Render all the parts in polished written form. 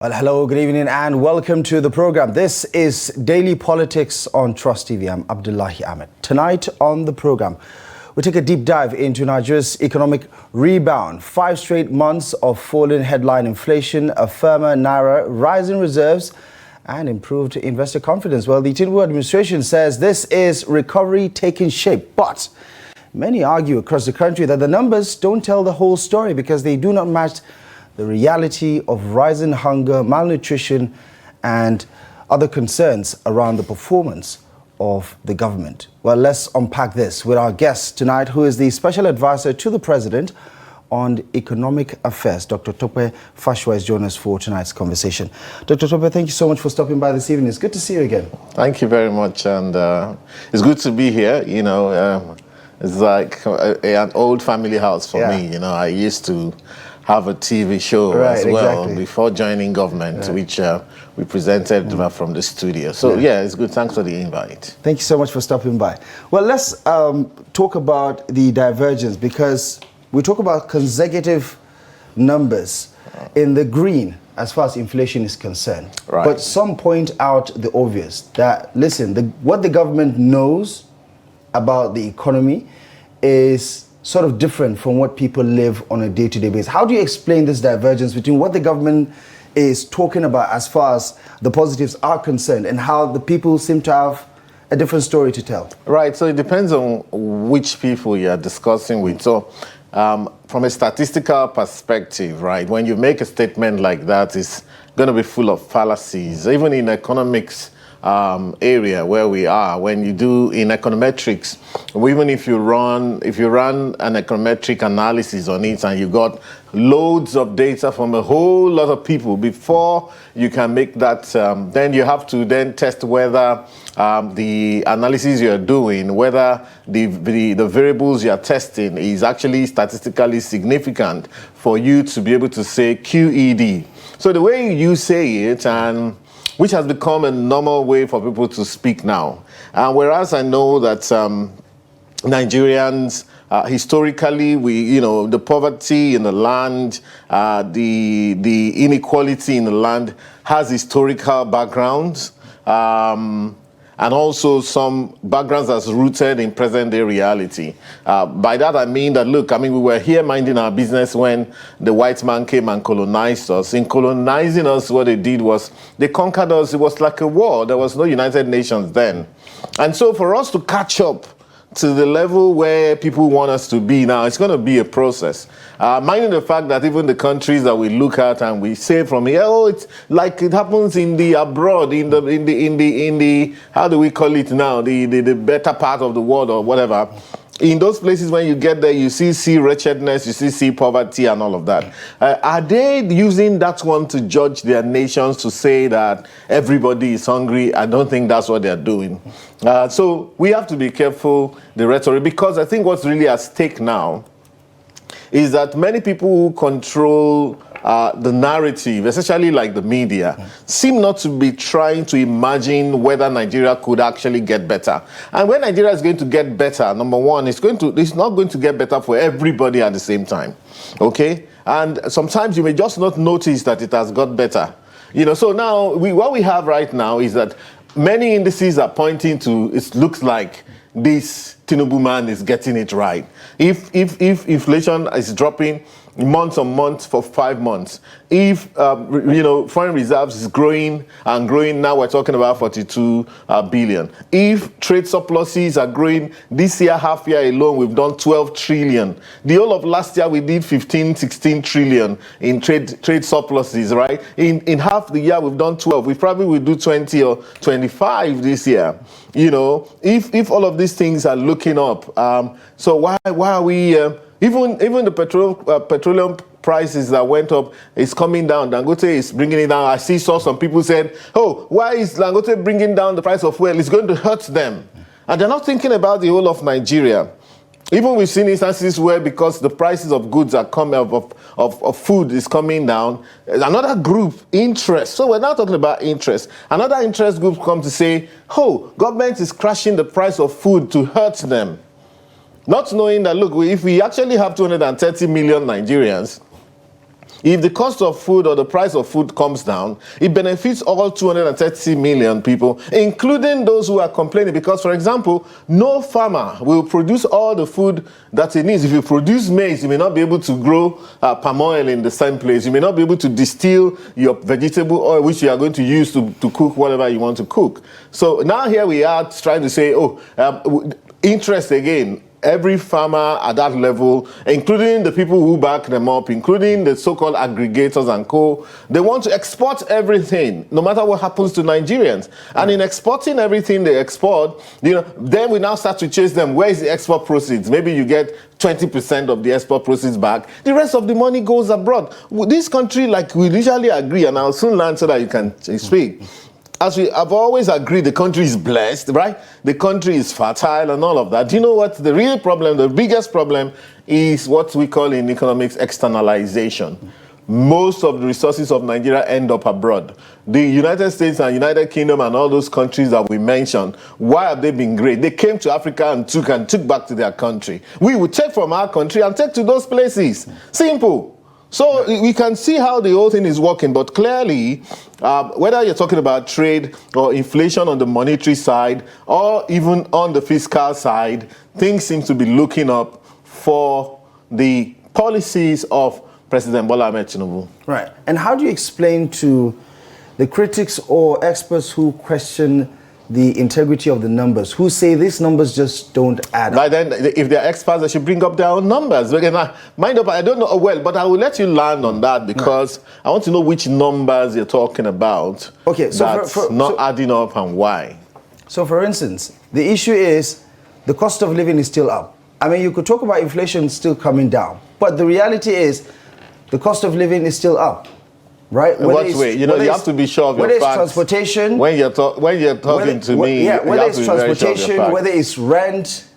Well, hello, good evening, and welcome to the program. This is Daily Politics on Trust TV. I'm Abdullahi Ahmed. Tonight on the program, we take a deep dive into Nigeria's economic rebound. 5 straight months of falling headline inflation, a firmer Naira, rising reserves, and improved investor confidence. Well, the Tinubu administration says this is recovery taking shape, but many argue across the country that the numbers don't tell the whole story because they do not match the reality of rising hunger, malnutrition, and other concerns around the performance of the government. Well, let's unpack this with our guest tonight, who is the Special Advisor to the President on Economic Affairs. Dr. Tope Fasua is joining us for tonight's conversation. Dr. Tope, thank you so much for stopping by this evening. It's good to see you again. Thank you very much, and it's good to be here. It's like an old family house for me. I used to have a TV show as well before joining government, which we presented from the studio. So it's good. Thanks for the invite. Thank you so much for stopping by. Well, let's talk about the divergence, because we talk about consecutive numbers in the green as far as inflation is concerned. Right. But some point out the obvious, that, listen, what the government knows about the economy is sort of different from what people live on a day-to-day basis. How do you explain this divergence between what the government is talking about as far as the positives are concerned and how the people seem to have a different story to tell? Right, so it depends on which people you're discussing with. So from a statistical perspective, right, when you make a statement like that, it's going to be full of fallacies. Even in economics area where we are, when you do in econometrics, even if you run an econometric analysis on it and you got loads of data from a whole lot of people before you can make that, then you have to then test whether the analysis you're doing, whether the variables you're testing is actually statistically significant for you to be able to say QED. So the way you say it, and which has become a normal way for people to speak now. Whereas I know that Nigerians, historically, the poverty in the land, the inequality in the land has historical backgrounds, and also some backgrounds that's rooted in present-day reality. By that I mean that, we were here minding our business when the white man came and colonized us. In colonizing us, what they did was they conquered us. It was like a war. There was no United Nations then. And so for us to catch up to the level where people want us to be now, it's going to be a process. Minding the fact that even the countries that we look at and we say from here, it's like it happens in the abroad, in the how do we call it now, the better part of the world or whatever. In those places, when you get there, you see wretchedness, you see poverty and all of that. Are they using that one to judge their nations, to say that everybody is hungry? I don't think that's what they're doing. So we have to be careful, the rhetoric, because I think what's really at stake now is that many people who control the narrative, especially like the media, seem not to be trying to imagine whether Nigeria could actually get better. And when Nigeria is going to get better, number one, it's not going to get better for everybody at the same time. Okay? And sometimes you may just not notice that it has got better. So now what we have right now is that many indices are pointing to, it looks like this Tinubu man is getting it right. If inflation is dropping month on month for 5 months, if foreign reserves is growing and growing, now we're talking about 42 billion. If trade surpluses are growing, this year, half year alone, we've done 12 trillion. The whole of last year, we did 15, 16 trillion in trade surpluses, right? In half the year, we've done 12. We probably will do 20 or 25 this year. If all of these things are looking up, so why are we even the petroleum prices that went up is coming down. Dangote is bringing it down. I saw some people said, why is Dangote bringing down the price of fuel? It's going to hurt them. And they're not thinking about the whole of Nigeria. Even we've seen instances where, because the prices of goods are coming of food is coming down, another group, interest. So we're not talking about interest. Another interest group come to say, government is crashing the price of food to hurt them. Not knowing that, if we actually have 230 million Nigerians, If the cost of food or the price of food comes down, it benefits all 230 million people, including those who are complaining. Because, for example, no farmer will produce all the food that he needs. If you produce maize, you may not be able to grow palm oil in the same place. You may not be able to distill your vegetable oil, which you are going to use to cook whatever you want to cook. So now here we are trying to say, interest again. Every farmer at that level, including the people who back them up, including the so-called aggregators and co, they want to export everything, no matter what happens to Nigerians. And in exporting everything they export, then we now start to chase them. Where is the export proceeds? Maybe you get 20% of the export proceeds back. The rest of the money goes abroad. This country, like we usually agree, and I'll soon learn so that you can speak. As we have always agreed, the country is blessed, right? The country is fertile and all of that. Do you know what the real problem, the biggest problem is what we call in economics externalization. Most of the resources of Nigeria end up abroad. The United States and United Kingdom and all those countries that we mentioned, why have they been great? They came to Africa and took back to their country. We would take from our country and take to those places. Simple. So we can see how the whole thing is working, but clearly, whether you're talking about trade or inflation on the monetary side, or even on the fiscal side, things seem to be looking up for the policies of President Bola Ahmed Tinubu. Right. And how do you explain to the critics or experts who question the integrity of the numbers, who say these numbers just don't add up? But then, if they're experts, they should bring up their own numbers. Mind up, I don't know well, but I will let you land on that because I want to know which numbers you're talking about. Okay, so that's not adding up and why. So, for instance, the issue is the cost of living is still up. I mean, you could talk about inflation still coming down, but the reality is the cost of living is still up. Right? What way? You have to be sure of your facts. Whether it's transportation, when you're talking to me, whether it's transportation, whether it's rent,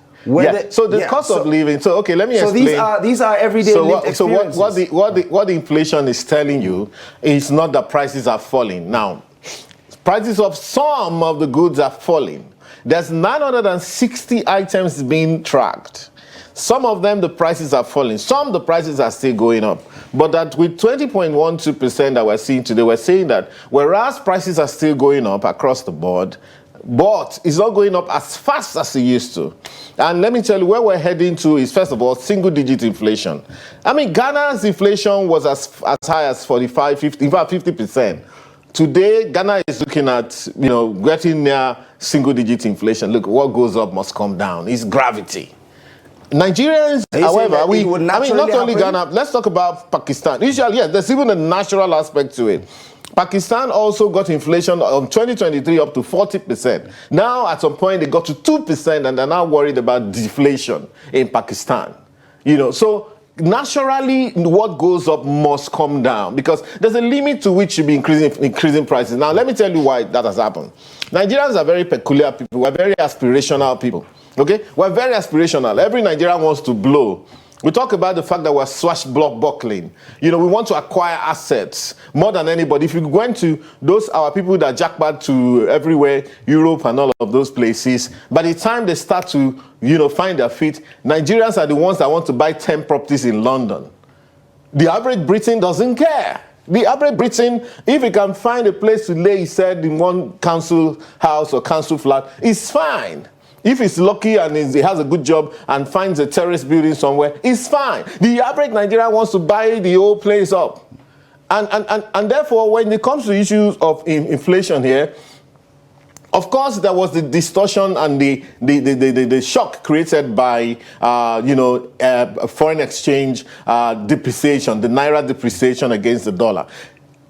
so the cost of living. So okay, let me explain. So these are everyday lived experiences. So what the inflation is telling you is not that prices are falling. Now, prices of some of the goods are falling. There's 960 items being tracked. Some of them, the prices are falling. Some, the prices are still going up. But that with 20.12% that we're seeing today, we're saying that whereas prices are still going up across the board, but it's not going up as fast as it used to. And let me tell you, where we're heading to is, first of all, single-digit inflation. I mean, Ghana's inflation was as high as 45, 50, in fact, 50%. Today, Ghana is looking at, getting near single-digit inflation. Look, what goes up must come down. It's gravity. Nigerians, however, not only Ghana, let's talk about Pakistan. Usually, yes, there's even a natural aspect to it. Pakistan also got inflation of 2023 up to 40%. Now, at some point, they got to 2%, and they're now worried about deflation in Pakistan. So naturally, what goes up must come down because there's a limit to which you'll be increasing prices. Now, let me tell you why that has happened. Nigerians are very peculiar people. We're very aspirational people. Okay, we're very aspirational. Every Nigerian wants to blow. We talk about the fact that we're swashbuckling. We want to acquire assets more than anybody. If you go into our people that jackpot to everywhere, Europe and all of those places, by the time they start to, find their feet, Nigerians are the ones that want to buy 10 properties in London. The average Briton doesn't care. The average Briton, if he can find a place to lay his head in one council house or council flat, it's fine. If he's lucky and he has a good job and finds a terrace building somewhere, it's fine. The average Nigerian wants to buy the whole place up. And therefore, when it comes to issues of inflation here, of course, there was the distortion and the shock created by, foreign exchange depreciation, the Naira depreciation against the dollar.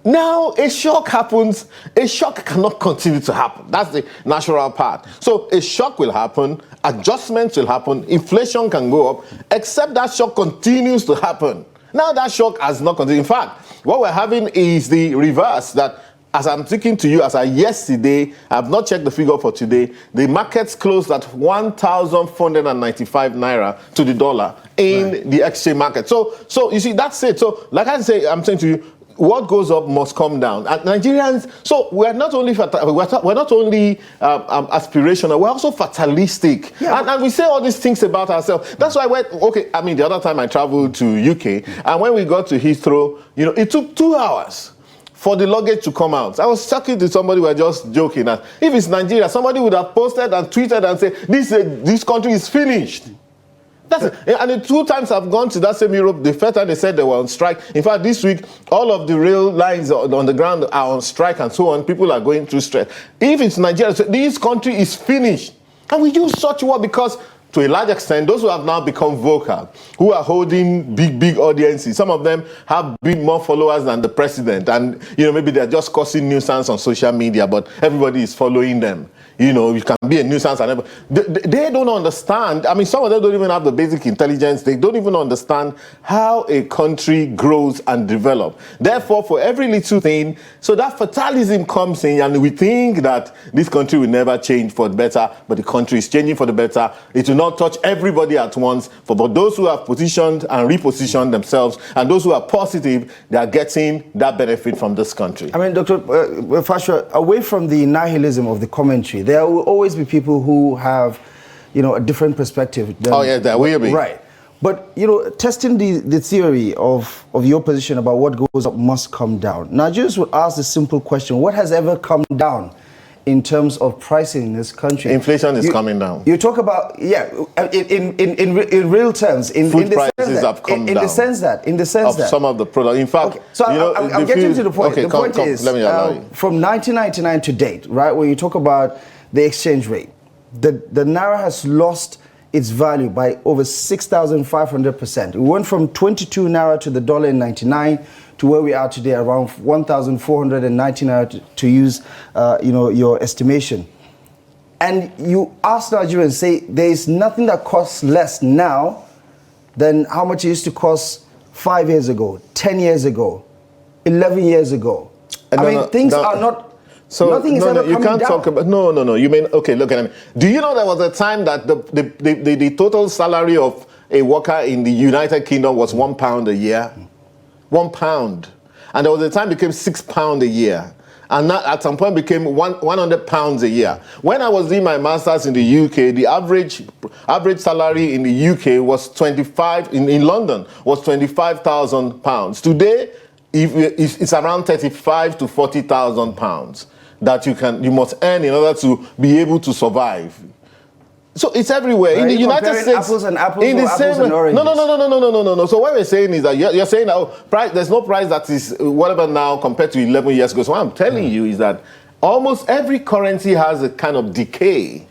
Now, a shock happens. A shock cannot continue to happen. That's the natural part. So a shock will happen, adjustments will happen, inflation can go up, except that shock continues to happen. Now that shock has not continued. In fact, what we're having is the reverse, that as I'm speaking to you, as I yesterday, I have not checked the figure for today, the markets closed at 1,495 Naira to the dollar in the exchange market. So you see, that's it. So like I'm saying to you, what goes up must come down. And Nigerians, so we're not only aspirational, we're also fatalistic. Yeah. And we say all these things about ourselves. That's why the other time I traveled to UK, and when we got to Heathrow, it took 2 hours for the luggage to come out. I was talking to somebody who were just joking that if it's Nigeria, somebody would have posted and tweeted and said, this country is finished. That's it. And the 2 times I've gone to that same Europe, the first time they said they were on strike. In fact, this week, all of the rail lines on the ground are on strike and so on. People are going through stress. If it's Nigeria, so this country is finished. And we use such word because, to a large extent, those who have now become vocal, who are holding big audiences, some of them have been more followers than the president. And, maybe they're just causing nuisance on social media, but everybody is following them. You can be a nuisance and everything. They don't understand. I mean, some of them don't even have the basic intelligence. They don't even understand how a country grows and develops. Therefore, for every little thing, so that fatalism comes in, and we think that this country will never change for the better, but the country is changing for the better. It will not touch everybody at once. But those who have positioned and repositioned themselves, and those who are positive, they are getting that benefit from this country. I mean, Dr. Fasua, away from the nihilism of the commentary, there will always be people who have, a different perspective. There will be. Right. But, testing the theory of your position about what goes up must come down. Nigerians would ask the simple question, what has ever come down in terms of pricing in this country? Inflation is coming down. You talk about, in real terms. Food prices have come down. In the sense that. Some of the products. In fact, okay, so I'm getting to the point. Okay, the point is, let me allow you. From 1999 to date, right, when you talk about the exchange rate, the Naira has lost its value by over 6,500%. It went from 22 Naira to the dollar in 99 to where we are today, around 1,490 Naira to use, your estimation. And you ask Nigerians, say, there is nothing that costs less now than how much it used to cost 5 years ago, 10 years ago, 11 years ago. Things are not... So nothing is ever you can't down. talk about You mean, okay, look at me. Do you know there was a time that the total salary of a worker in the United Kingdom was £1 a year? £1. And there was a time it became £6 a year. And that at some point became £100 a year. When I was doing my master's in the UK, the average salary in the UK was 25, in London, was £25,000. Today, it's around 35 to 40,000 pounds that you must earn in order to be able to survive. So it's everywhere. In the United States, apples and apples, in the apples and oranges. No. So what we're saying is that you're saying that there's no price that is whatever now compared to 11 years ago. So what I'm telling you is that almost every currency has a kind of decay.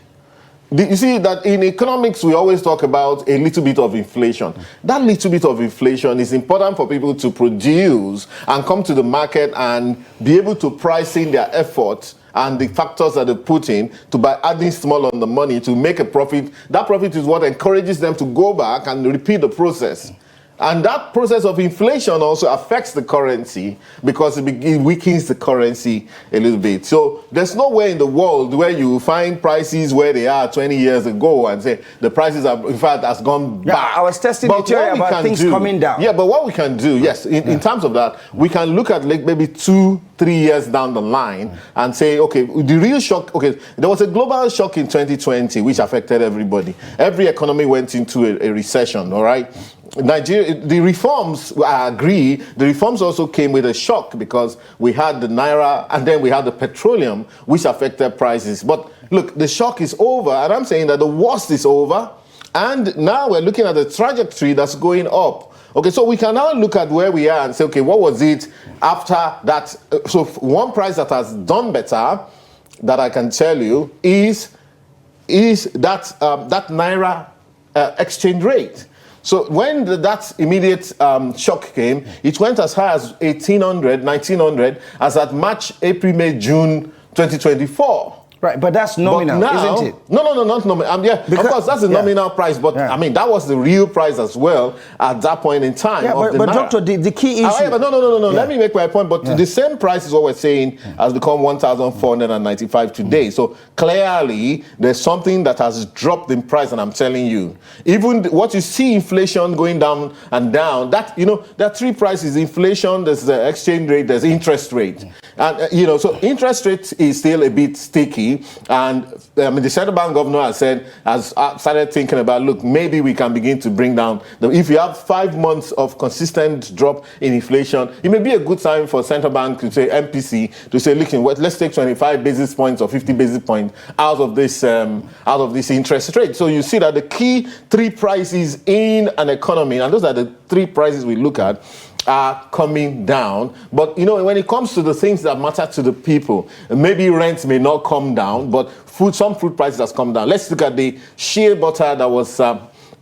You see that in economics, we always talk about a little bit of inflation. That little bit of inflation is important for people to produce and come to the market and be able to price in their efforts and the factors that they put in by adding small on the money to make a profit. That profit is what encourages them to go back and repeat the process. And that process of inflation also affects the currency because it weakens the currency a little bit. So there's nowhere in the world where you find prices where they are 20 years ago and say the prices are, in fact, has gone back. I was testing the theory about things coming down. Yeah, but what we can do, in terms of that, we can look at like maybe 2-3 years down the line and say, okay, the real shock, there was a global shock in 2020 which affected everybody. Every economy went into a recession, all right? Nigeria, the reforms, I agree, the reforms also came with a shock because we had the Naira and then we had the petroleum, which affected prices. But look, the shock is over, and I'm saying that the worst is over, and now we're looking at the trajectory that's going up. Okay, so we can now look at where we are and say, okay, what was it after that? So one price that has done better, that I can tell you, is that Naira exchange rate. So when that immediate shock came, it went as high as 1,800, 1,900, as at March, April, May, June 2024. Right, but that's nominal, now, isn't it? No, not nominal. Yeah, because, of course, that's the nominal price, but I mean, that was the real price as well at that point in time. Yeah, but Doctor, the key issue... However, no. Let me make my point. But the same price is what we're saying has become 1,495 today. So clearly, there's something that has dropped in price, and I'm telling you, even what you see inflation going down and down, that, you know, there are three prices: inflation, there's the exchange rate, there's interest rate. And, you know, so interest rate is still a bit sticky. And I mean, the central bank governor has started thinking about, look, maybe we can begin to bring down if you have 5 months of consistent drop in inflation, it may be a good time for central bank to say, MPC, to say, look, let's take 25 basis points or 50 basis points out of this interest rate. So you see that the key three prices in an economy, and those are the three prices we look at, are coming down. But you know, when it comes to the things that matter to the people, maybe rents may not come down, but some food prices has come down. Let's look at the shea butter that was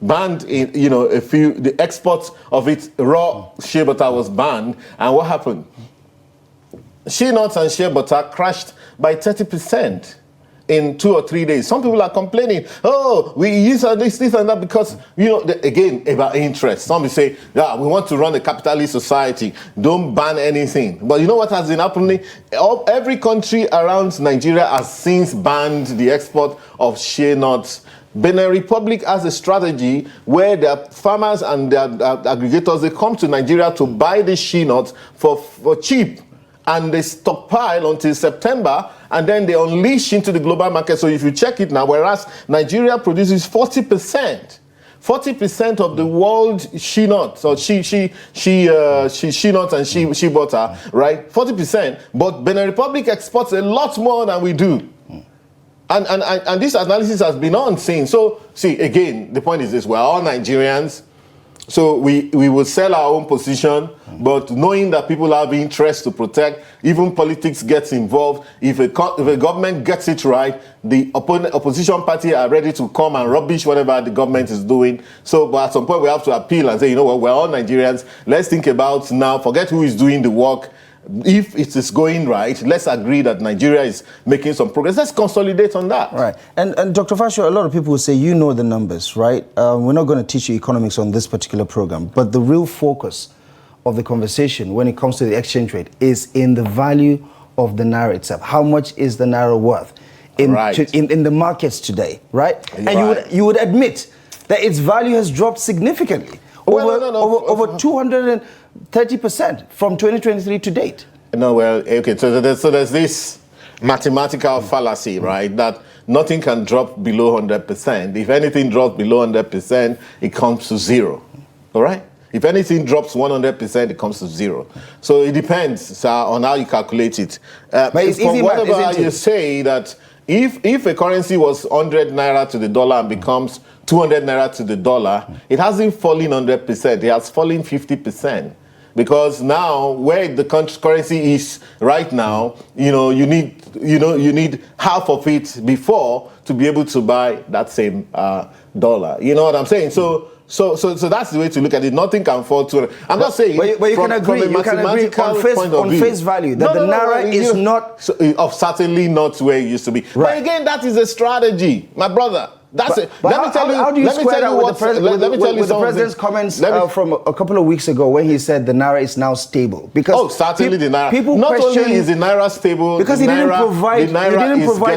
banned in, you know, the export of it, raw shea butter was banned, and what happened? Shea nuts and shea butter crashed by 30%. In 2 or 3 days. Some people are complaining, oh, we use this and that because, you know, again, about interest. Some will say, yeah, we want to run a capitalist society. Don't ban anything. But you know what has been happening? Every country around Nigeria has since banned the export of shea nuts. Benin Republic has a strategy where their farmers and their aggregators, they come to Nigeria to buy the shea nuts for cheap. And they stockpile until September, and then they unleash into the global market. So if you check it now, whereas Nigeria produces 40% of the world shea nuts, or shea nuts and shea butter, right? 40%. But Benin Republic exports a lot more than we do. And this analysis has been on saying. So see, again, the point is this: we're all Nigerians. So we will sell our own position, but knowing that people have interest to protect, even politics gets involved. If a government gets it right, the opposition party are ready to come and rubbish whatever the government is doing. So, but at some point we have to appeal and say, you know what, we're all Nigerians. Let's think about now, forget who is doing the work. If it is going right, let's agree that Nigeria is making some progress. Let's consolidate on that. Right. And Dr. Fasua, a lot of people will say, you know the numbers, right? We're not going to teach you economics on this particular program, but the real focus of the conversation when it comes to the exchange rate is in the value of the Naira itself. How much is the Naira worth in the markets today, right? And you would admit that its value has dropped significantly. Over 230% from 2023 to date. No, well, okay, so there's this mathematical fallacy, right, that nothing can drop below 100%. If anything drops below 100%, it comes to zero, all right? If anything drops 100%, it comes to zero. So it depends on how you calculate it. But it's easy math, isn't it? You say that if a currency was 100 Naira to the dollar and becomes 200 Naira to the dollar, it hasn't fallen 100%, it has fallen 50%. Because now, where the currency is right now, you need half of it before to be able to buy that same dollar. You know what I'm saying? So that's the way to look at it. Nothing can fall to it. I'm not saying, but you can agree on face value that the Naira is not certainly not where it used to be. Right. But again, that is a strategy, my brother. That's it. Let me tell you. How do you square that with the president's comments from a couple of weeks ago when he said the Naira is now stable? Because certainly the Naira. People not only is the Naira stable, because he didn't provide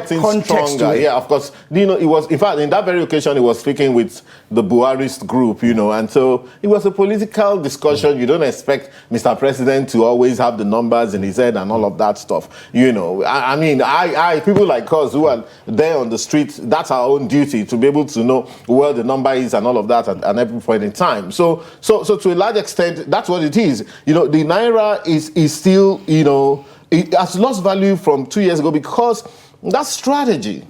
context stronger. to it. Yeah, of course. You know, it was, in fact, in that very occasion, he was speaking with the Buharist group. You know, and so it was a political discussion. You don't expect Mr. President to always have the numbers in his head and all of that stuff. You know, I mean, people like us who are there on the street, that's our own duty to be able to know where the number is and all of that at every point in time. So to a large extent, that's what it is. You know, the Naira is still, you know, it has lost value from 2 years ago because that strategy.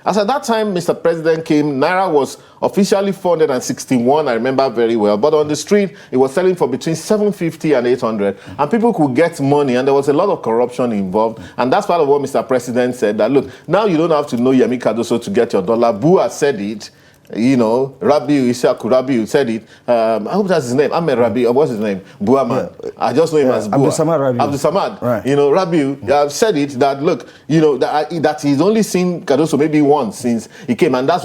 As at that time, Mr. President came, Naira was officially 461, I remember very well. But on the street, it was selling for between 750 and 800. And people could get money, and there was a lot of corruption involved. And that's part of what Mr. President said, that, look, now you don't have to know Yemi Cardoso to get your dollar. Bu has said it. You know, Rabiu said it. I hope that's his name. Ahmed Rabiu, what's his name? Buaman. Yeah. I just know him as Bua. Abdul Samad. Right. You know, Rabiu said it that, look, you know, that he's only seen Cardoso maybe once since he came, and that's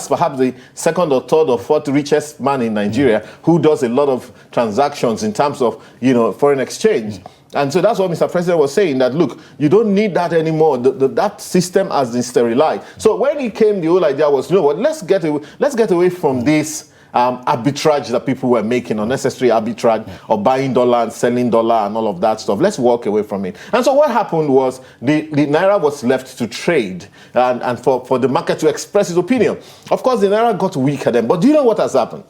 perhaps the second or third or fourth richest man in Nigeria who does a lot of transactions in terms of, you know, foreign exchange. And so that's what Mr. President was saying, that, look, you don't need that anymore. That system has been sterilized. So when he came, the whole idea was, you know what, let's get away from this arbitrage that people were making, unnecessary arbitrage of buying dollar and selling dollar and all of that stuff. Let's walk away from it. And so what happened was the Naira was left to trade and for the market to express its opinion. Of course, the Naira got weaker then. But do you know what has happened?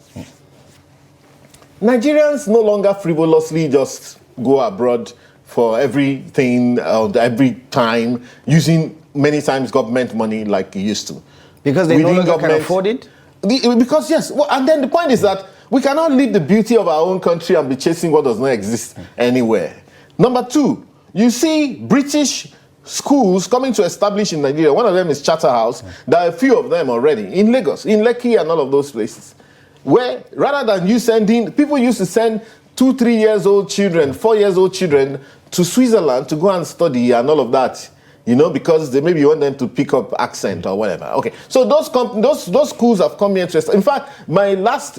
Nigerians no longer frivolously just go abroad for everything, every time, using many times government money like you used to. Because they no longer can afford it? Because, yes. Well, and then the point is that we cannot leave the beauty of our own country and be chasing what does not exist anywhere. Number two, you see British schools coming to establish in Nigeria. One of them is Charterhouse. There are a few of them already in Lagos, in Lekki and all of those places, where rather than you sending, people used to send 2-3 years old children, 4 years old children to Switzerland to go and study and all of that, you know, because they maybe want them to pick up accent or whatever. Okay, so those schools have come here to. In fact, my last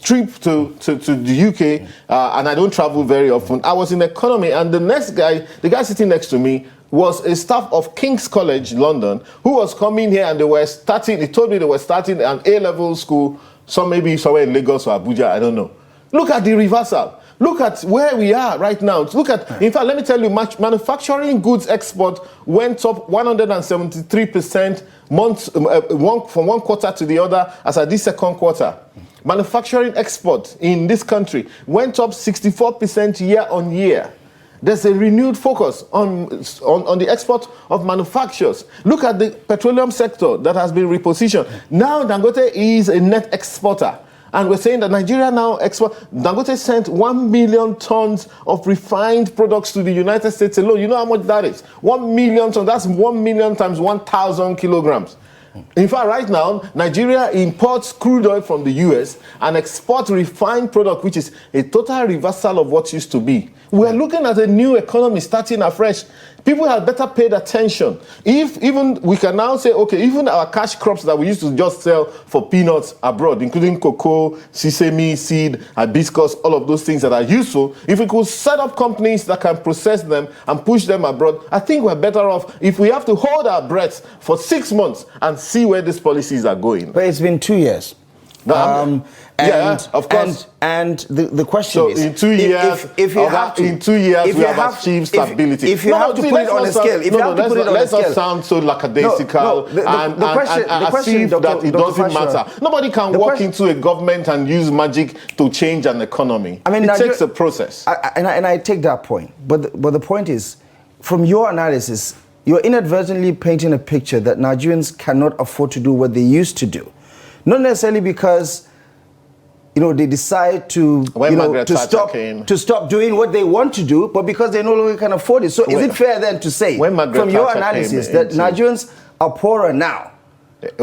trip to the UK, and I don't travel very often, I was in economy, and the guy sitting next to me was a staff of King's College London who was coming here, and he told me they were starting an A-level school, maybe somewhere in Lagos or Abuja, I don't know. Look at the reversal. Look at where we are right now. Look at, in fact, let me tell you, manufacturing goods export went up 173% from one quarter to the other as at this second quarter. Manufacturing export in this country went up 64% year on year. There's a renewed focus on the export of manufacturers. Look at the petroleum sector that has been repositioned. Now Dangote is a net exporter. And we're saying that Nigeria now Dangote sent 1 million tons of refined products to the United States alone. You know how much that is? 1 million tons. That's 1 million times 1,000 kilograms. In fact, right now, Nigeria imports crude oil from the US and exports refined product, which is a total reversal of what used to be. We're looking at a new economy starting afresh. People have better paid attention. If even we can now say, okay, even our cash crops that we used to just sell for peanuts abroad, including cocoa, sesame seed, hibiscus, all of those things that are useful, if we could set up companies that can process them and push them abroad, I think we're better off if we have to hold our breath for 6 months and see where these policies are going. But it's been 2 years. Of course. And the question is, in 2 years, we have achieved stability. If you have to put it on a scale, let's not sound so lackadaisical and as if that it doesn't matter. Nobody can walk into a government and use magic to change an economy. I mean, it takes a process. And I take that point. But the point is, from your analysis, you're inadvertently painting a picture that Nigerians cannot afford to do what they used to do. Not necessarily because, you know, they decide to stop doing what they want to do, but because they no longer can afford it. So is it fair then to say, from your analysis, that Nigerians are poorer now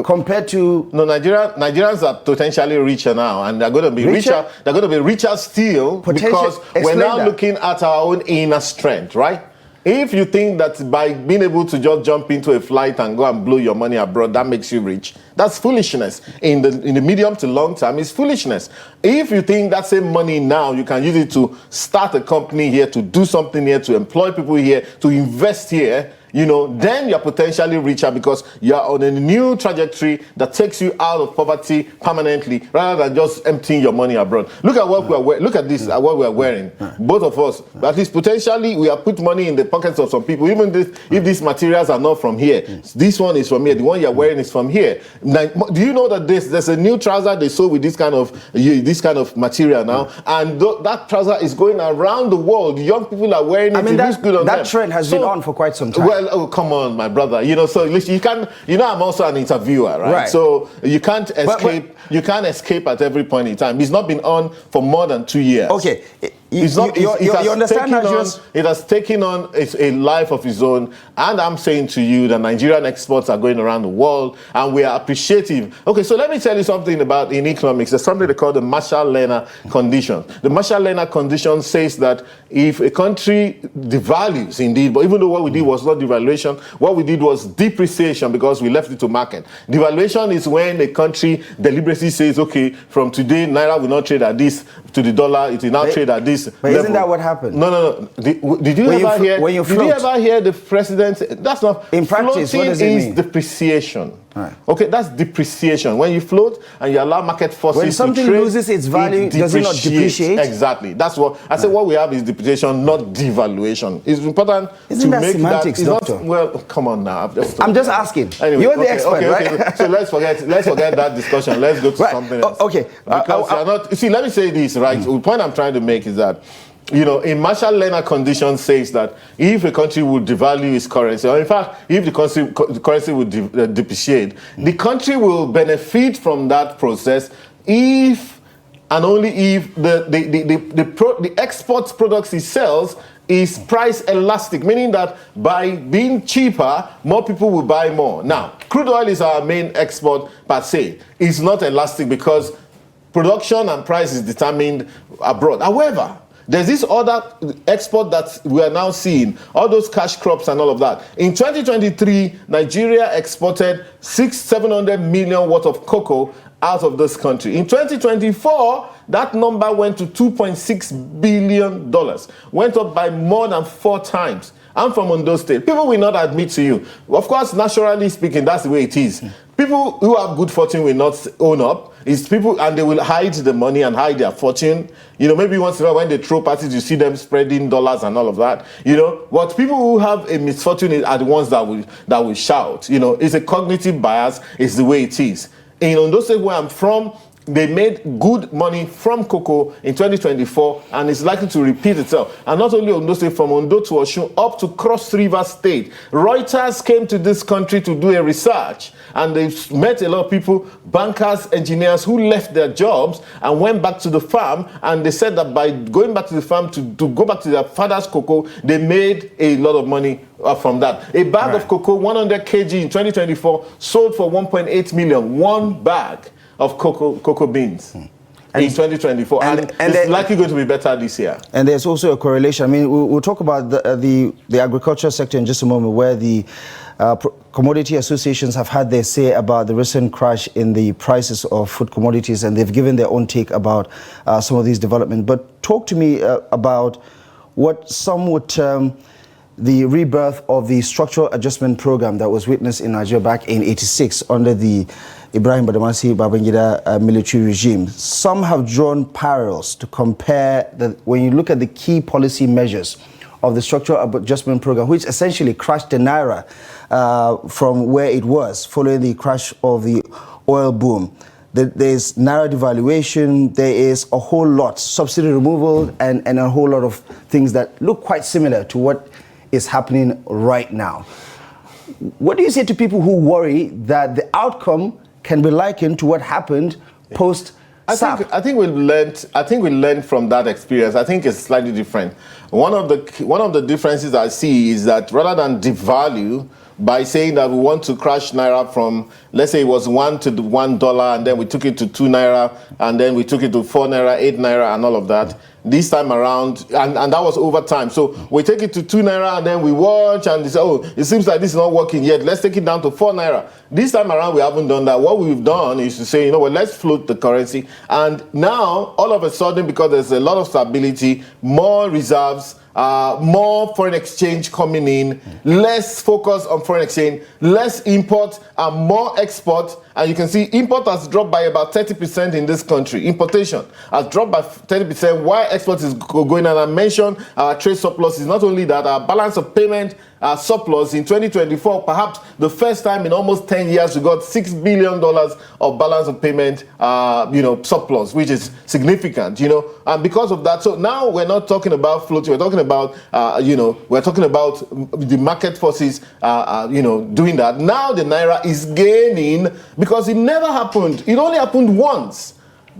compared to... No, Nigerians are potentially richer now, and they're going to be richer. They're going to be richer still because we're now looking at our own inner strength, right? If you think that by being able to just jump into a flight and go and blow your money abroad, that makes you rich, that's foolishness. In the medium to long term, it's foolishness. If you think that same money now, you can use it to start a company here, to do something here, to employ people here, to invest here, you know, then you're potentially richer because you're on a new trajectory that takes you out of poverty permanently rather than just emptying your money abroad. Look at what look at this, what we're wearing. Both of us. At least potentially we have put money in the pockets of some people. Even if these materials are not from here. This one is from here. The one you're wearing is from here. Now, do you know that there's a new trouser they sew with this kind of material now? And that trouser is going around the world. Young people are wearing it. I mean, that trend has been on for quite some time. Well, oh, come on, my brother. You know, so you can. You know, I'm also an interviewer, right? So you can't escape. You can't escape at every point in time. It's not been on for more than 2 years. Okay, It's not. You understand Nigeria's... It has taken on a life of its own. And I'm saying to you that Nigerian exports are going around the world, and we are appreciative. Okay, so let me tell you something about in economics. There's something they call the Marshall-Lerner condition. The Marshall-Lerner condition says that if a country devalues, indeed, but even though what we did was not devaluation, what we did was depreciation because we left it to market. Devaluation is when a country deliberately says, okay, from today, Naira will not trade at this to the dollar, it will now trade at this But level. isn't that what happened? No. Did you ever hear the president? That's not... In practice, what does it mean? Depreciation. Right. Okay, that's depreciation. When you float and you allow market forces when something to trade, loses its value, does it not depreciate? Exactly. That's what I said. What we have is depreciation, not devaluation. It's important Isn't to that make semantics, that. doctor? Well, come on now. I'm just asking. Anyway, You're the expert, right? So let's forget that discussion. Let's go to something else. Okay. Because you're not. You see, let me say this, right? The point I'm trying to make is that, you know, a Marshall-Lerner condition says that if a country would devalue its currency, or in fact, if the currency would depreciate, the country will benefit from that process if and only if the export products it sells is price elastic, meaning that by being cheaper, more people will buy more. Now, crude oil is our main export per se. It's not elastic because production and price is determined abroad. However, there's this other export that we are now seeing, all those cash crops and all of that. In 2023, Nigeria exported 700 million worth of cocoa out of this country. In 2024, that number went to $2.6 billion, went up by more than 4 times. I'm from Ondo State. People will not admit to you. Of course, naturally speaking, that's the way it is. People who have good fortune will not own up. It's people, and they will hide the money and hide their fortune. You know, maybe once in a while when they throw parties, you see them spreading dollars and all of that. You know, but people who have a misfortune are the ones that will shout. You know, it's a cognitive bias. It's the way it is. In Ondo State, where I'm from, they made good money from cocoa in 2024, and it's likely to repeat itself. And not only Ondo State, from Ondo to Osun up to Cross River State. Reuters came to this country to do a research, and they met a lot of people, bankers, engineers who left their jobs and went back to the farm, and they said that by going back to the farm to go back to their father's cocoa, they made a lot of money from that. A bag of cocoa, 100 kg in 2024, sold for 1.8 million. One bag of cocoa beans in 2024, and it's likely going to be better this year. And there's also a correlation. I mean, we'll talk about the agriculture sector in just a moment, where the commodity associations have had their say about the recent crash in the prices of food commodities, and they've given their own take about some of these developments. But talk to me about what some would term the rebirth of the structural adjustment program that was witnessed in Nigeria back in '86 under the Ibrahim Badamasi Babangida military regime. Some have drawn parallels to compare when you look at the key policy measures of the structural adjustment program, which essentially crashed the Naira from where it was following the crash of the oil boom. There's Naira devaluation, there is a whole lot, subsidy removal, and a whole lot of things that look quite similar to what is happening right now. What do you say to people who worry that the outcome can be likened to what happened post SAP? I think we learned from that experience. I think it's slightly different. One of the differences I see is that rather than devalue by saying that we want to crash Naira from, let's say it was $1 to $1, and then we took it to 2 Naira, and then we took it to 4 Naira, 8 Naira, and all of that. This time around, and that was over time. So we take it to 2 Naira, and then we watch and say, oh, it seems like this is not working yet. Let's take it down to 4 Naira. This time around, we haven't done that. What we've done is to say, you know what, let's float the currency. And now, all of a sudden, because there's a lot of stability, more reserves, more foreign exchange coming in, less focus on foreign exchange, less import and more export. And you can see import has dropped by about 30% in this country. Importation has dropped by 30%, while export is going. And I mentioned our trade surplus is not only that, our balance of payment surplus in 2024, perhaps the first time in almost 10 years, we got $6 billion of balance of payment, surplus, which is significant, and because of that. So now we're not talking about floating, we're talking about, we're talking about the market forces, doing that. Now the Naira is gaining because it never happened. It only happened once.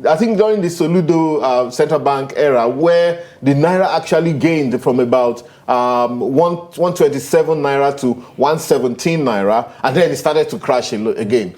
I think during the Soludo central bank era, where the Naira actually gained from about 127 Naira to 117 Naira, and then it started to crash again.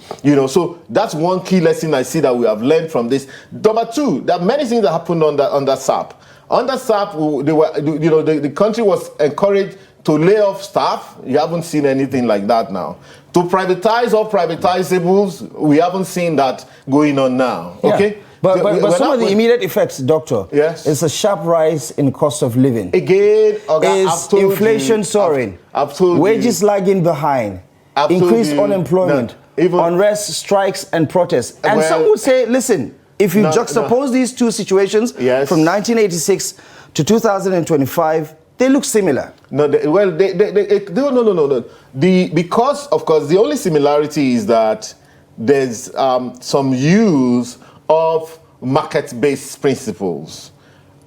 So that's one key lesson I see that we have learned from this. Number two, there are many things that happened under SAP. Under SAP, the country was encouraged to lay off staff. You haven't seen anything like that now. To privatize all privatizables, we haven't seen that going on now. Okay. Yeah. But some of the immediate effects, Doctor, yes, is a sharp rise in cost of living. Again, is inflation soaring, wages lagging behind, increased unemployment, unrest, strikes, and protests. And some would say, listen, if you juxtapose these two situations from 1986 to 2025, they look similar. No. Because, of course, the only similarity is that there's some use of market-based principles.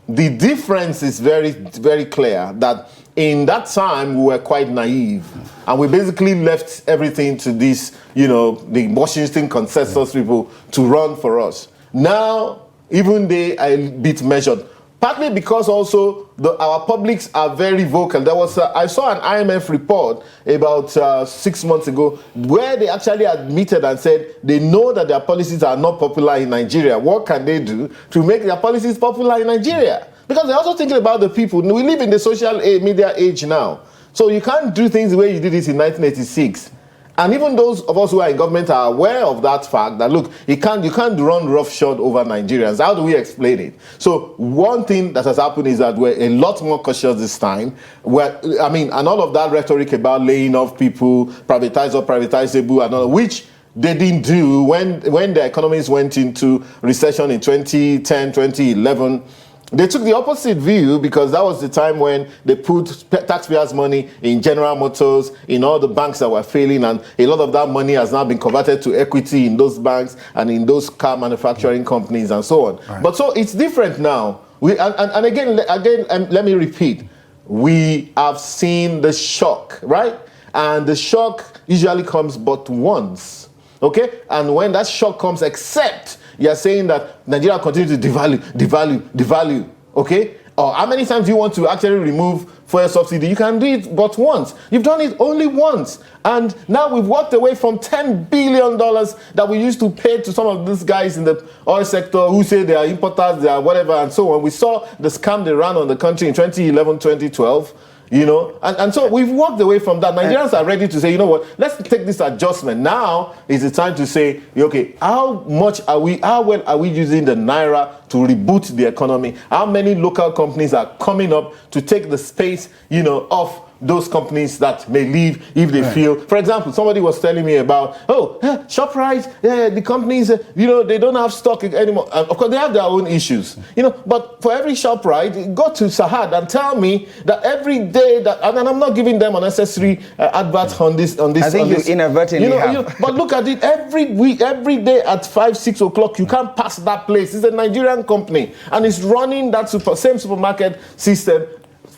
The difference is very, very clear that in that time we were quite naive, and we basically left everything to these, the Washington consensus people to run for us. Now, even they are a bit measured. Partly because also our publics are very vocal. I saw an IMF report about 6 months ago where they actually admitted and said they know that their policies are not popular in Nigeria. What can they do to make their policies popular in Nigeria? Because they're also thinking about the people. We live in the social media age now. So you can't do things the way you did it in 1986. And even those of us who are in government are aware of that fact that, look, you can't run roughshod over Nigerians. How do we explain it? So one thing that has happened is that we're a lot more cautious this time. And all of that rhetoric about laying off people, privatize or privatizable, and all, which they didn't do when the economies went into recession in 2010, 2011. They took the opposite view because that was the time when they put taxpayers' money in General Motors, in all the banks that were failing, and a lot of that money has now been converted to equity in those banks and in those car manufacturing companies and so on. Right. But so it's different now. Again, let me repeat. We have seen the shock, right? And the shock usually comes but once, okay? And when that shock comes, except you are saying that Nigeria continues to devalue, okay? Or how many times do you want to actually remove fuel subsidy? You can do it but once. You've done it only once. And now we've walked away from $10 billion that we used to pay to some of these guys in the oil sector who say they are importers, they are whatever, and so on. We saw the scam they ran on the country in 2011, 2012. And so we've walked away from that. Nigerians are ready to say, you know what, let's take this adjustment. Now is the time to say, okay, how well are we using the Naira to reboot the economy? How many local companies are coming up to take the space, of those companies that may leave if they feel. For example, somebody was telling me about, ShopRite, the companies, they don't have stock anymore. Of course, they have their own issues, but for every ShopRite, go to Sahad and tell me that every day that, and I'm not giving them unnecessary adverts on this. I think you inadvertently have. But look at it, every week, every day at 5, 6 o'clock, you can't pass that place. It's a Nigerian company, and it's running that same supermarket system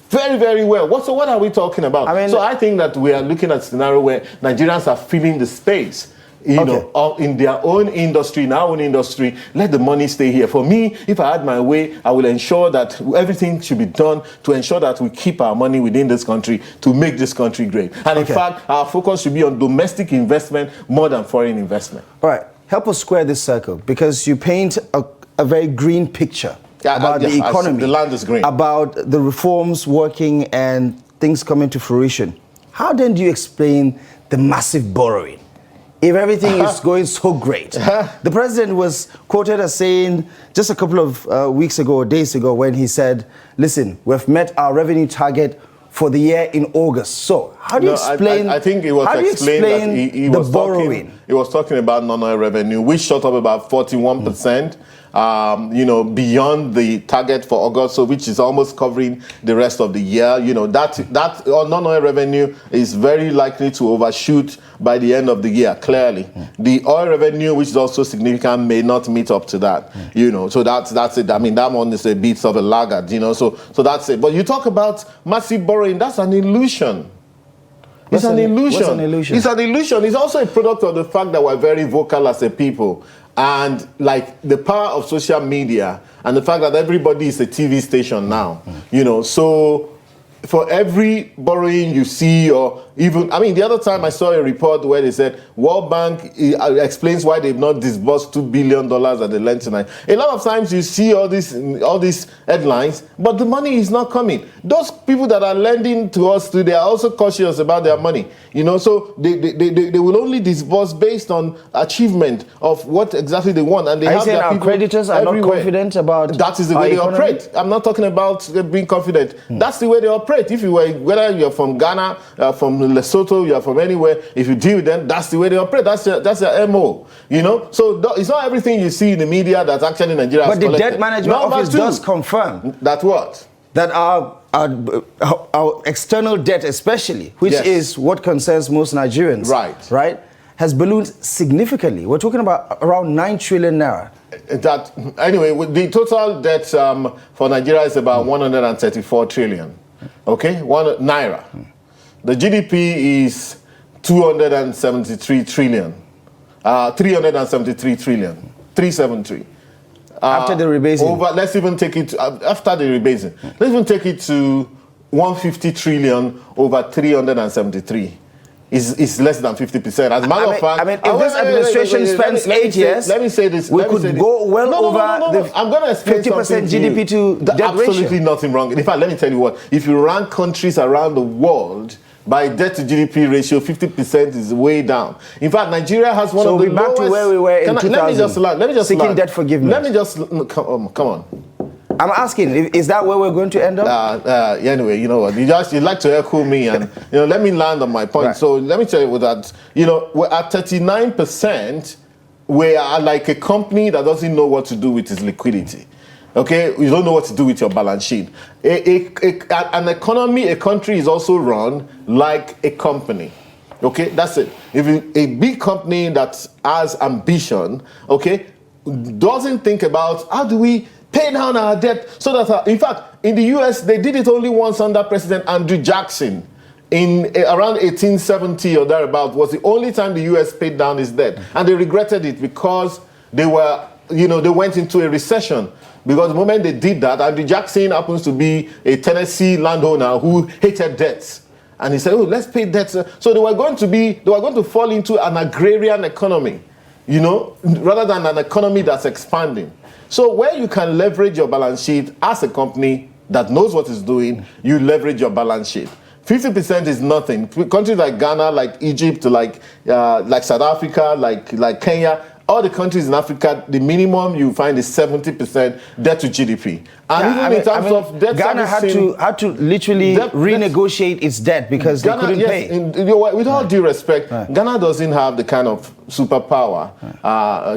very, very well. So what are we talking about? I think that we are looking at a scenario where Nigerians are filling the space, in their own industry, in our own industry. Let the money stay here. For me, if I had my way, I will ensure that everything should be done to ensure that we keep our money within this country to make this country great. And in fact, our focus should be on domestic investment more than foreign investment. All right. Help us square this circle, because you paint a very green picture about the economy, the land is green, about the reforms working and things coming to fruition. How then do you explain the massive borrowing if everything is going so great? The president was quoted as saying just a couple of weeks ago or days ago when he said, listen, we've met our revenue target for the year in August. So how do you explain? I think it was explained that he was borrowing. He was talking about non-oil revenue, which shot up about 41%. Beyond the target for August, so which is almost covering the rest of the year. That non-oil revenue is very likely to overshoot by the end of the year, clearly. The oil revenue, which is also significant, may not meet up to that. So that's it. That one is a bit of a laggard, so that's it. But you talk about massive borrowing, that's an illusion. It's an illusion. What's an illusion? It's an illusion. It's also a product of the fact that we're very vocal as a people. and like the power of social media and the fact that everybody is a TV station now, you know, so for every borrowing you see, or even, I mean, the other time I saw a report where they said World Bank explains why they've not disbursed $2 billion that they lent tonight. A lot of times you see all these headlines, but the money is not coming. Those people that are lending to us today are also cautious about their money, you know, so they will only disburse based on achievement of what exactly they want. And they have their people creditors are not confident about that is the way they operate. I'm not talking about being confident. That's the way they operate. If you were, whether you're from Ghana, from Lesotho, you're from anywhere, if you deal with them, that's the way they operate. That's their MO, you know. So it's not everything you see in the media that's actually Nigeria. But the debt management office does confirm that what? That our external debt, especially, which is what concerns most Nigerians, right, has ballooned significantly. We're talking about around 9 trillion naira. That anyway, the total debt for Nigeria is about 134 trillion. Okay, Naira. The GDP is 273 trillion. 373 trillion. 373. After the rebasing. Let's even take it after the rebasing. Let's even take it to 150 trillion over 373. Is less than 50%. As a matter of fact, if this administration spends 8 years, let me say this. We could go well over the I'm going to explain 50% GDP to debt ratio. Absolutely nothing wrong. In fact, let me tell you what. If you rank countries around the world by debt to GDP ratio, 50% is way down. In fact, Nigeria has one of the lowest. So we're back to where we were in 2000. Let me just seeking debt forgiveness. Let me just come on. I'm asking, is that where we're going to end up? Anyway, you know what? You like to echo me, and you know, let me land on my point. Right. So let me tell you that, you know, we're at 39%. We are like a company that doesn't know what to do with its liquidity. Okay, you don't know what to do with your balance sheet. An economy, a country is also run like a company. Okay, that's it. If a big company that has ambition, okay, doesn't think about how do we pay down our debt so that, in fact, in the US, they did it only once under President Andrew Jackson in around 1870 or thereabout, was the only time the US paid down its debt. And they regretted it because they were, you know, they went into a recession. Because the moment they did that, Andrew Jackson happens to be a Tennessee landowner who hated debts. And he said, oh, let's pay debts. So they were going to fall into an agrarian economy, you know, rather than an economy that's expanding. So where you can leverage your balance sheet as a company that knows what it's doing, you leverage your balance sheet. 50% is nothing. Countries like Ghana, like Egypt, like South Africa, like Kenya, all the countries in Africa, the minimum you find is 70% debt to GDP. And in terms of debt Ghana had to literally renegotiate its debt because Ghana, they couldn't pay. With all due respect, Ghana doesn't have the kind of superpower,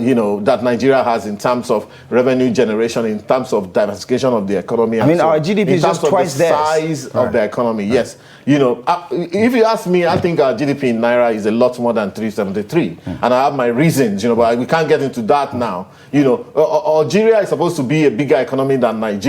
you know, that Nigeria has in terms of revenue generation, in terms of diversification of the economy. I mean, our GDP is just twice the size of the economy. Yes, you know, if you ask me, I think our GDP in Naira is a lot more than 373, and I have my reasons, you know, but we can't get into that now. You know, Algeria is supposed to be a bigger economy than Nigeria.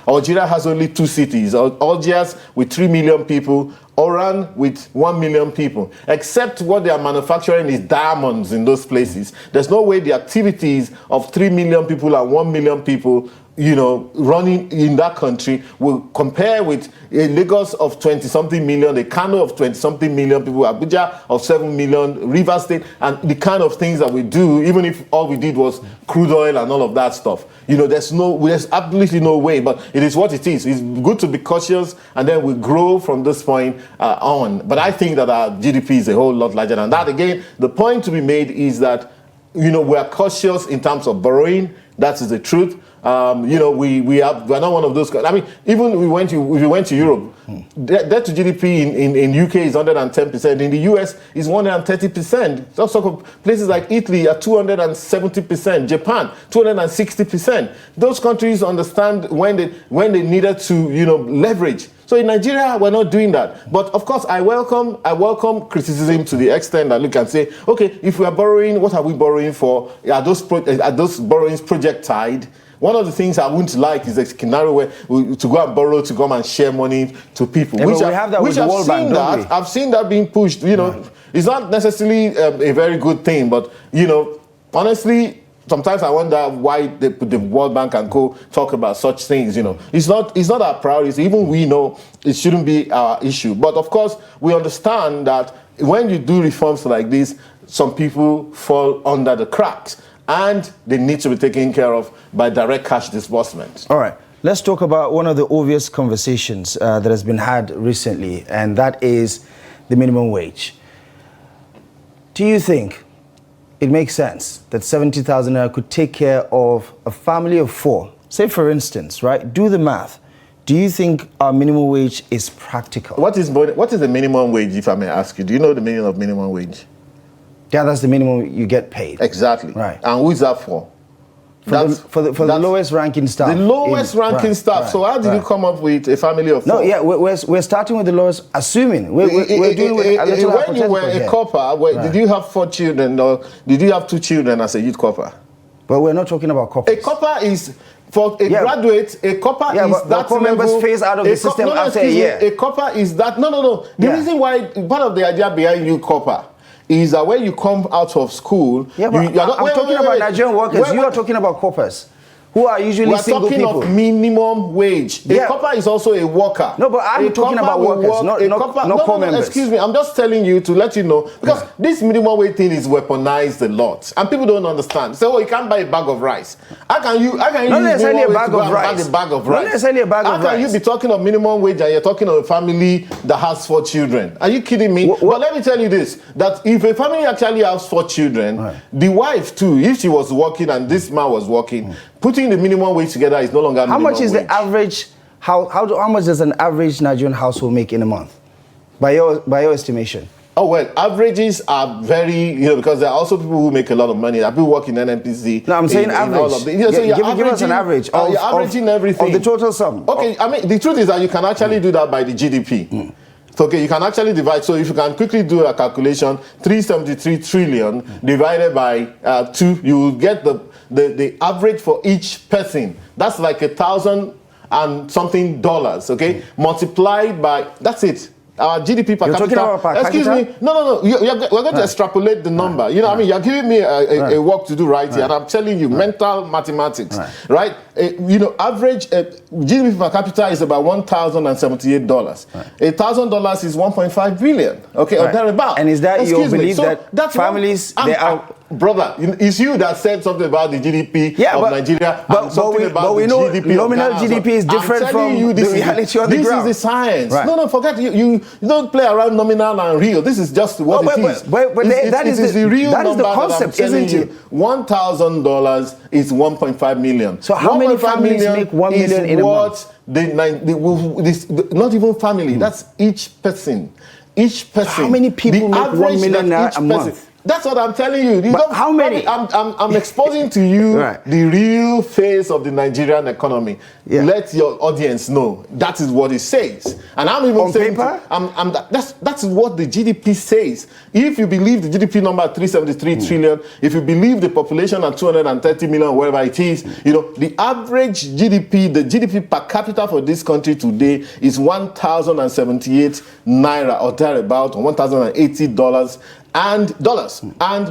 Algeria has only 2 cities, Algiers with 3 million people, Oran with 1 million people. Except what they are manufacturing is diamonds in those places. There's no way the activities of 3 million people and 1 million people, you know, running in that country will compare with a Lagos of 20-something million, a Kano of 20-something million people, Abuja of 7 million, Rivers State, and the kind of things that we do, even if all we did was crude oil and all of that stuff. You know, there's absolutely no way, but it is what it is. It's good to be cautious, and then we grow from this point on. But I think that our GDP is a whole lot larger than that. Again, the point to be made is that, you know, we are cautious in terms of borrowing. That is the truth. You know, we're not one of those. I mean, even if we went to Europe, debt to GDP in UK is 110%. In the US is 130%. Those sort of places like Italy are 270%. Japan 260%. Those countries understand when they needed to, you know, leverage. So in Nigeria, we're not doing that. But of course, I welcome criticism to the extent that you can say, okay, if we are borrowing, what are we borrowing for? Are those borrowings project-tied? One of the things I wouldn't like is a scenario where to go and borrow to come and share money to people. Yeah, we have that with the World Bank, don't we? I've seen that being pushed. You know, it's not necessarily a very good thing, but you know, honestly, sometimes I wonder why the World Bank and co talk about such things. It's not our priority. Even we know it shouldn't be our issue. But of course, we understand that when you do reforms like this, some people fall under the cracks, and they need to be taken care of by direct cash disbursement. All right. Let's talk about one of the obvious conversations that has been had recently, and that is the minimum wage. Do you think it makes sense that 70,000 naira could take care of a family of 4? Say, for instance, right? Do the math. Do you think our minimum wage is practical? What is the minimum wage, if I may ask you? Do you know the meaning of minimum wage? Yeah, that's the minimum you get paid. Exactly. Right. And who is that for? For the lowest ranking staff. The lowest ranking staff. Right, so how did you come up with a family of 4? No, yeah, we're starting with the lowest, assuming. We're doing with a little when you were a copper, did you have 4 children, or did you have 2 children as a youth copper? But we're not talking about coppers. A copper is, for a graduate, a copper is but that core members phase out of the system after a year. A copper is that, no. The reason why, part of the idea behind you copper, is that when you come out of school, I'm talking about Nigerian workers. You are talking about coppers, who are usually single people. We're talking of minimum wage. A copper is also a worker. No, but I'm talking about workers, not core members. Excuse me, I'm just telling you to let you know, because this minimum wage thing is weaponized a lot, and people don't understand. So, you can't buy a bag of rice. How can you not necessarily a bag of rice. Not necessarily a bag of rice. How can you be talking of minimum wage and you're talking of a family that has 4 children? Are you kidding me? But let me tell you this, that if a family actually has 4 children, the wife too, if she was working and this man was working, putting the minimum wage together is no longer minimum wage. How much is the average, how much does an average Nigerian household make in a month? By your estimation? Oh, well, averages are very, because there are also people who make a lot of money. There are people working in NNPC. No, I'm saying average. So give us an average. You're averaging everything. Of the total sum. Okay, I mean, the truth is that you can actually do that by the GDP. So, okay, you can actually divide. So if you can quickly do a calculation, 373 trillion divided by 2, you will get the average for each person. That's like $1,000 and something dollars, okay? Multiplied by, that's it. Our GDP per capita. You're talking about per capita? Excuse me. No. We're going to extrapolate the number. I mean, you're giving me a work to do here, and I'm telling you, mental mathematics, right? Average GDP per capita is about $1,078. $1,000 is 1.5 billion, okay, or thereabout. And is that your belief that families, brother, it's you that said something about the GDP of Nigeria, but we know GDP nominal GDP is different from the reality on the ground. This is the science. No, forget you don't play around nominal and real. This is just what it is. But that is the real number. That is the concept, isn't it? $1,000 is 1.5 million. So how many families make 1 million in a month? Not even family. That's each person. So how many people make 1 million a month? That's what I'm telling you. But how many? I'm exposing to you the real face of the Nigerian economy. Let your audience know that is what it says. And I'm even saying paper? That's what the GDP says. If you believe the GDP number 373 trillion, if you believe the population at 230 million, wherever it is, the average GDP, the GDP per capita for this country today is 1,078 naira or thereabout, $1,080 and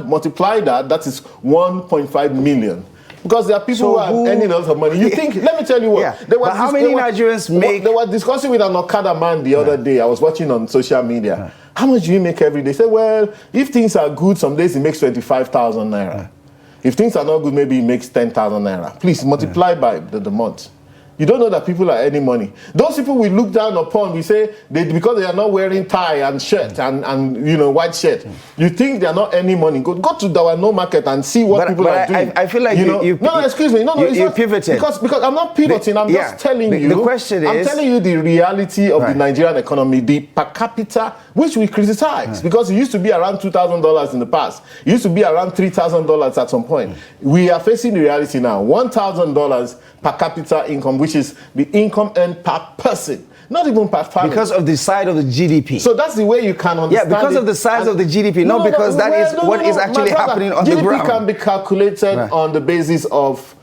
multiply that is 1.5 million. Because there are people who are earning a lot of money. You think, let me tell you what. But how many Nigerians make? They were discussing with an Okada man the other day. I was watching on social media. How much do you make every day? They said, well, if things are good, some days it makes 25,000 naira. If things are not good, maybe it makes 10,000 naira. Please multiply by the month. You don't know that people are earning money. Those people we look down upon, we say, because they are not wearing tie and shirt and white shirt. You think they are not earning money. Go to the no market and see what people are doing. I feel like excuse me. You pivoted. Because I'm not pivoting. I'm just telling you. The question is, I'm telling you the reality of the Nigerian economy, the per capita, which we criticize because it used to be around $2,000 in the past. It used to be around $3,000 at some point. We are facing the reality now. $1,000 per capita income, which is the income earned per person, not even per family. Because of the size of the GDP. So that's the way you can understand. Yeah, because of the size of the GDP, not because that is what is actually happening on the ground. GDP can be calculated on the basis of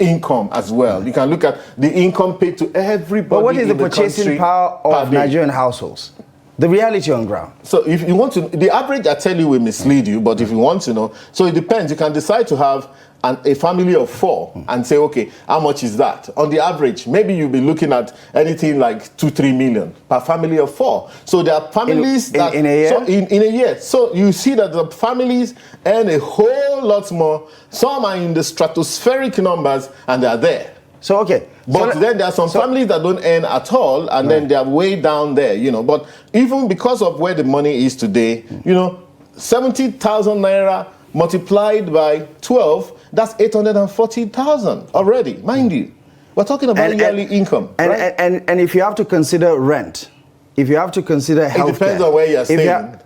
income as well. You can look at the income paid to everybody. But what is the purchasing power of Nigerian households? The reality on ground. So if you want to, the average, I tell you, will mislead you, but if you want to know, so it depends. You can decide to have a family of 4 and say, okay, how much is that? On the average, maybe you'll be looking at anything like 2-3 million per family of 4. So there are families in a year? So in a year. So you see that the families earn a whole lot more. Some are in the stratospheric numbers and they are there. So, okay. But then there are some families that don't earn at all, and then they are way down there, you know. But even because of where the money is today, you know, 70,000 naira multiplied by 12, that's 840,000 already, mind you. We're talking about yearly income. Right? And if you have to consider rent, if you have to consider healthcare. It depends on where you're staying.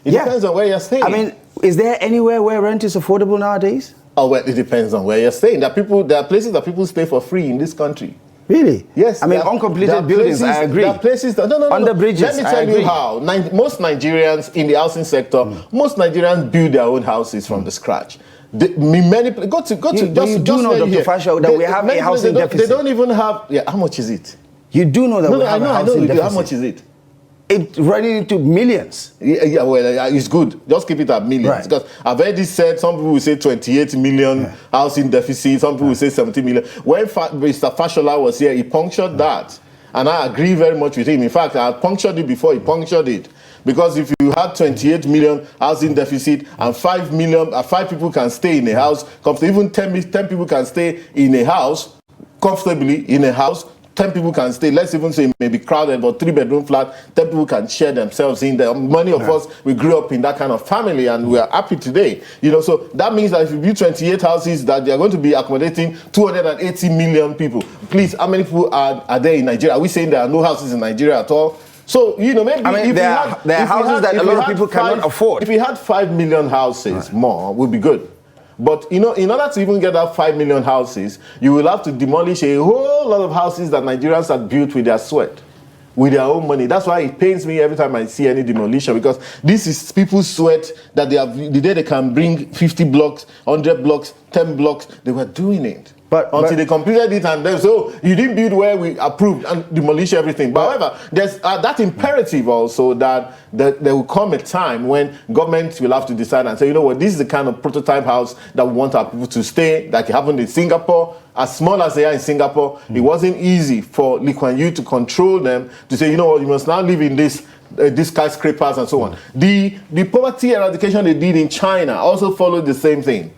It depends on where you're staying. I mean, is there anywhere where rent is affordable nowadays? Oh, well, it depends on where you're staying. There are places that people stay for free in this country. Really? Yes. I mean, uncompleted buildings, I agree. There are places that, no. Under bridges, Let me tell you how. Most Nigerians in the housing sector, most Nigerians build their own houses from the scratch. You do know, Dr. Fasua, that we have a housing deficit. They don't even have, how much is it? You do know that we have a housing deficit. How much is it? It's running into millions. Yeah, well, it's good. Just keep it at millions. Right. Because I've heard this said, some people will say 28 million housing deficit, some people will say 70 million. When Mr. Fashola was here, he punctured that. And I agree very much with him. In fact, I punctured it before he punctured it. Because if you had 28 million housing deficit and 5 people can stay in a house, even 10 people can stay in a house, comfortably in a house, 10 people can stay. Let's even say it may be crowded, but 3-bedroom flat, 10 people can share themselves in there. Many of us, we grew up in that kind of family and we are happy today. You know, so that means that if you build 28 houses, that they are going to be accommodating 280 million people. Please, how many people are there in Nigeria? Are we saying there are no houses in Nigeria at all? So, you know, maybe there are houses that a lot of people cannot afford. If we had 5 million houses more, would be good. But, you know, in order to even get that 5 million houses, you will have to demolish a whole lot of houses that Nigerians have built with their sweat, with their own money. That's why it pains me every time I see any demolition, because this is people's sweat that they have. The day they can bring 50 blocks, 100 blocks, 10 blocks, they were doing it. Until they completed it and then, so you didn't build where we approved and demolish everything. But however, there's that imperative also that there will come a time when government will have to decide and say, you know what, this is the kind of prototype house that we want our people to stay, like it happened in Singapore. As small as they are in Singapore, it wasn't easy for Lee Kuan Yew to control them, to say, you know what, you must now live in these skyscrapers and so on. The poverty eradication they did in China also followed the same thing.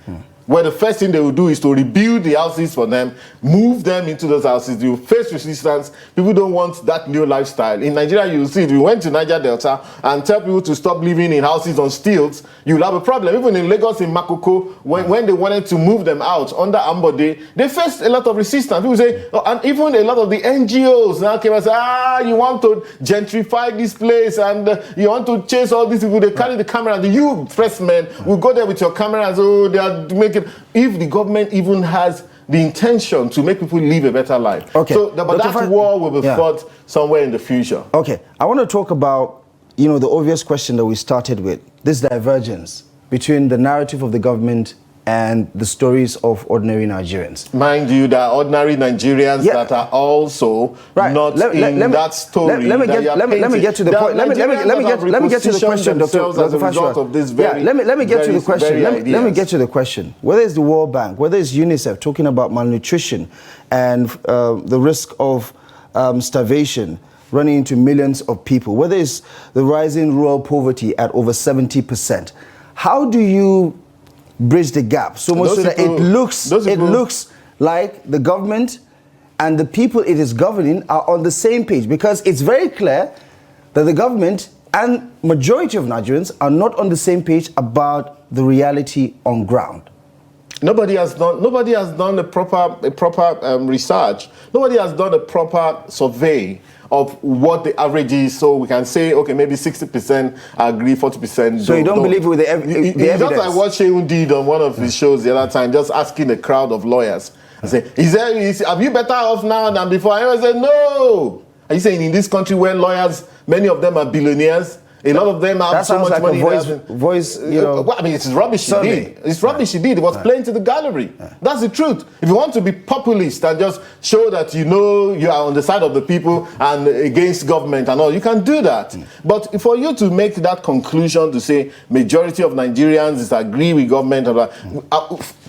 Where the first thing they will do is to rebuild the houses for them, move them into those houses. You face resistance. People don't want that new lifestyle. In Nigeria, you will see, if you went to Niger Delta and tell people to stop living in houses on stilts, you'll have a problem. Even in Lagos, in Makoko, when they wanted to move them out under Ambode, they faced a lot of resistance. People say, and even a lot of the NGOs now came and say, you want to gentrify this place and you want to chase all these people. They carry the camera. You press men will go there with your camera and say, they are making. If the government even has the intention to make people live a better life. Okay. So, but that war will be fought somewhere in the future. Okay. I want to talk about, you know, the obvious question that we started with, this divergence between the narrative of the government and the stories of ordinary Nigerians. Mind you, there are ordinary Nigerians that are also not in that story. Let me get to the point. Let me get to the question, Dr. Fasua. Let me get to the question. Let me get to the question. Whether it's the World Bank, whether it's UNICEF talking about malnutrition and the risk of starvation running into millions of people, whether it's the rising rural poverty at over 70%, how do you bridge the gap so much so that it looks like the government and the people it is governing are on the same page? Because it's very clear that the government and majority of Nigerians are not on the same page about the reality on ground. Nobody has done a proper research. Nobody has done a proper survey of what the average is, so we can say, okay, maybe 60% agree, 40%. So you don't believe with the evidence? Just like what Shehu did on one of his shows the other time, just asking a crowd of lawyers, I say, are you better off now than before? I said, no. Are you saying in this country where lawyers, many of them are billionaires, A lot of them have that so sounds much like money. a voice, you know. Well, I mean, it's rubbish he survey. did. It's rubbish he did. It was playing to the gallery. That's the truth. If you want to be populist and just show that you know you are on the side of the people and against government and all, you can do that. But for you to make that conclusion to say majority of Nigerians disagree with government,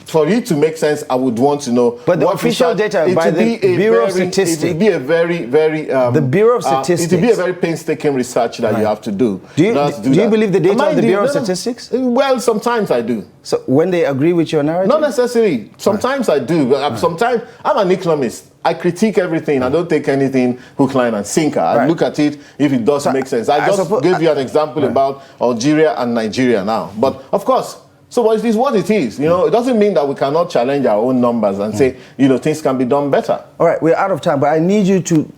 for it to make sense, I would want to know. But the official data by the Bureau of Statistics. It would be a very, very... the Bureau of Statistics. It would be a very painstaking research that you have to do. Do you believe the data of the Bureau of Statistics? Well, sometimes I do. So when they agree with your narrative? Not necessarily. Sometimes I do. Sometimes I'm an economist. I critique everything. I don't take anything hook, line, and sinker. I look at it if it does make sense. I just gave you an example about Algeria and Nigeria now. But of course, so it is what it is. You know, it doesn't mean that we cannot challenge our own numbers and say, you know, things can be done better. All right, we're out of time, but I need you to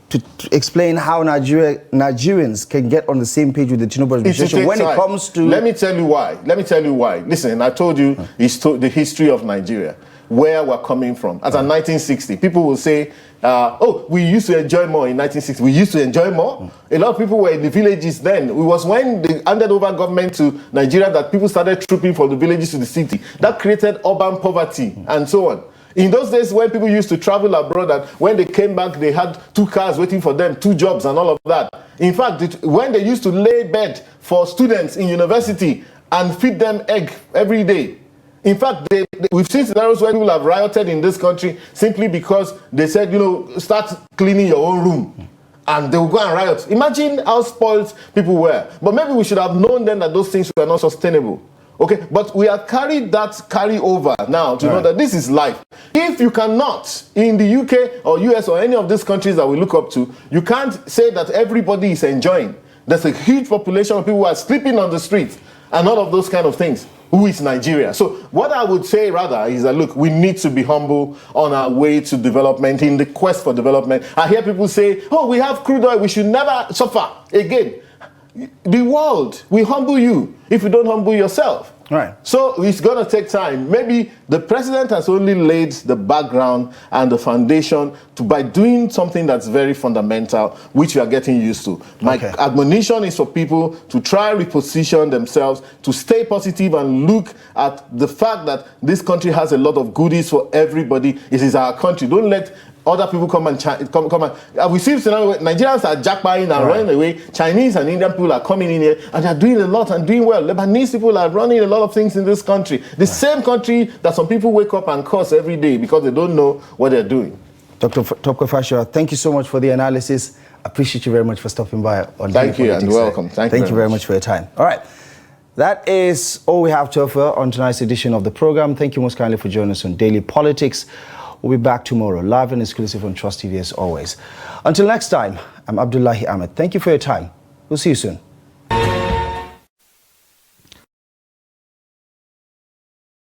explain how Nigerians can get on the same page with the Tinubu administration when it comes to... Let me tell you why. Listen, I told you the history of Nigeria, where we're coming from. As in 1960, people will say, oh, we used to enjoy more in 1960. We used to enjoy more. A lot of people were in the villages then. It was when they handed over government to Nigeria that people started trooping from the villages to the city. That created urban poverty and so on. In those days when people used to travel abroad, and when they came back, they had 2 cars waiting for them, 2 jobs and all of that. In fact, when they used to lay bed for students in university and feed them egg every day. In fact, we've seen scenarios where people have rioted in this country simply because they said, you know, start cleaning your own room. And they will go and riot. Imagine how spoiled people were. But maybe we should have known then that those things were not sustainable. Okay, but we have carried that over now to know that this is life. If you cannot, in the UK or US or any of these countries that we look up to, you can't say that everybody is enjoying. There's a huge population of people who are sleeping on the streets and all of those kind of things. Who is Nigeria? So what I would say rather is that, look, we need to be humble on our way to development, in the quest for development. I hear people say, oh, we have crude oil, we should never suffer again. The world will humble you if you don't humble yourself. Right. So it's going to take time. Maybe the president has only laid the background and the foundation by doing something that's very fundamental, which we are getting used to. My admonition is for people to try reposition themselves, to stay positive and look at the fact that this country has a lot of goodies for everybody. It is our country. Don't let other people come and we see Nigerians are jackpotting and running away. Chinese and Indian people are coming in here and they're doing a lot and doing well. Lebanese people are running a lot of things in this country. The same country that some people wake up and curse every day because they don't know what they're doing. Dr. Tope Fasua, thank you so much for the analysis. Appreciate you very much for stopping by on Thank you and welcome. Thank you very much for your time. All right. That is all we have to offer on tonight's edition of the program. Thank you most kindly for joining us on Daily Politics. We'll be back tomorrow, live and exclusive on Trust TV as always. Until next time, I'm Abdullahi Ahmed. Thank you for your time. We'll see you soon.